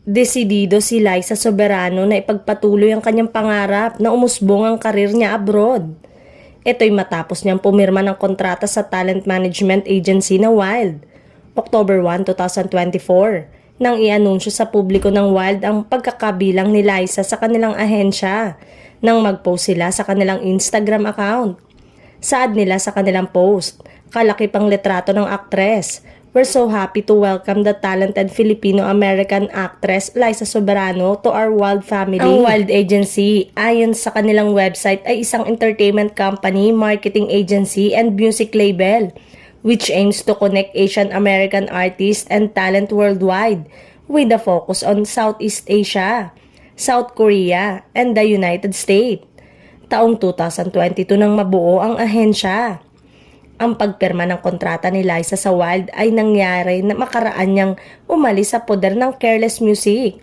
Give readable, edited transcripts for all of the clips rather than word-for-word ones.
Desidido si Liza Soberano na ipagpatuloy ang kanyang pangarap na umusbong ang karir niya abroad. Ito'y matapos niyang pumirma ng kontrata sa talent management agency na Wild, October 1, 2024, nang i-anunsyo sa publiko ng Wild ang pagkakabilang ni Liza sa kanilang ahensya nang mag-post sila sa kanilang Instagram account. Saad nila sa kanilang post, kalaki pang litrato ng aktres, "We're so happy to welcome the talented Filipino-American actress Liza Soberano to our Wild family." Ang Wild Agency, ayon sa kanilang website, ay isang entertainment company, marketing agency, and music label which aims to connect Asian American artists and talent worldwide with a focus on Southeast Asia, South Korea, and the United States. Taong 2022 nang mabuo ang ahensya. Ang pagpirma ng kontrata ni Liza sa Wild ay nangyari na makaraan niyang umalis sa poder ng Careless Music.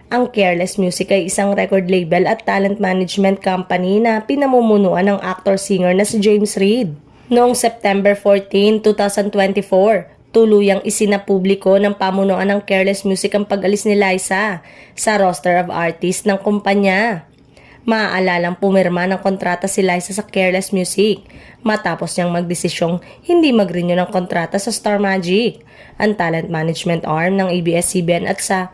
Ang Careless Music ay isang record label at talent management company na pinamumunuan ng actor-singer na si James Reid. Noong September 14, 2024, tuluyang isinapubliko ng pamunuan ng Careless Music ang pag-alis ni Liza sa roster of artists ng kumpanya. Maaalalang pumirma ng kontrata si Liza sa Careless Music matapos niyang magdesisyong hindi mag-renew ng kontrata sa Star Magic, ang talent management arm ng ABS-CBN, at sa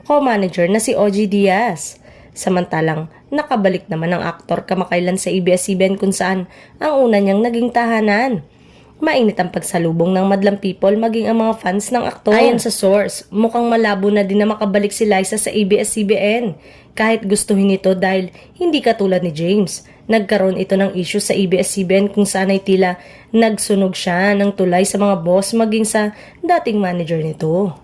co-manager na si OG Diaz. Samantalang nakabalik naman ang aktor kamakailan sa ABS-CBN kung saan ang una niyang naging tahanan. Mainit ang pagsalubong ng madlang people maging ang mga fans ng aktor. Ayon sa source, mukhang malabo na din na makabalik si Liza sa ABS-CBN kahit gustuhin ito dahil hindi katulad ni James. Nagkaroon ito ng issue sa ABS-CBN kung saan ay tila nagsunog siya ng tulay sa mga boss maging sa dating manager nito.